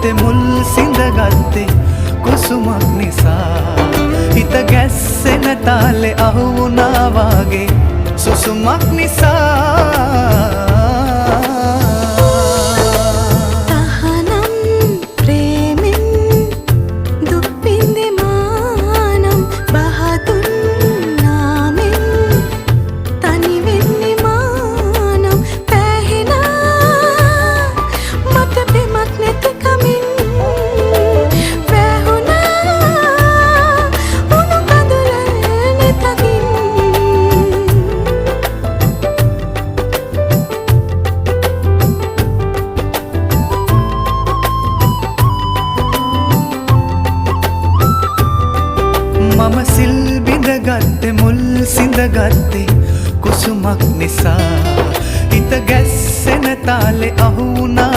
ගත්තේ මුල් සිඳගත්තේ කුසුමක් නිසා හිත ගැස්සෙන තාලේ අහු වුණා වාගේ සුසුමක් නිසා මම සිල් බිඳගත්තේ මුල් සිඳගත්තේ කුසුමක් නිසා හිත ගැස්සෙන තාලේ අහු වුණා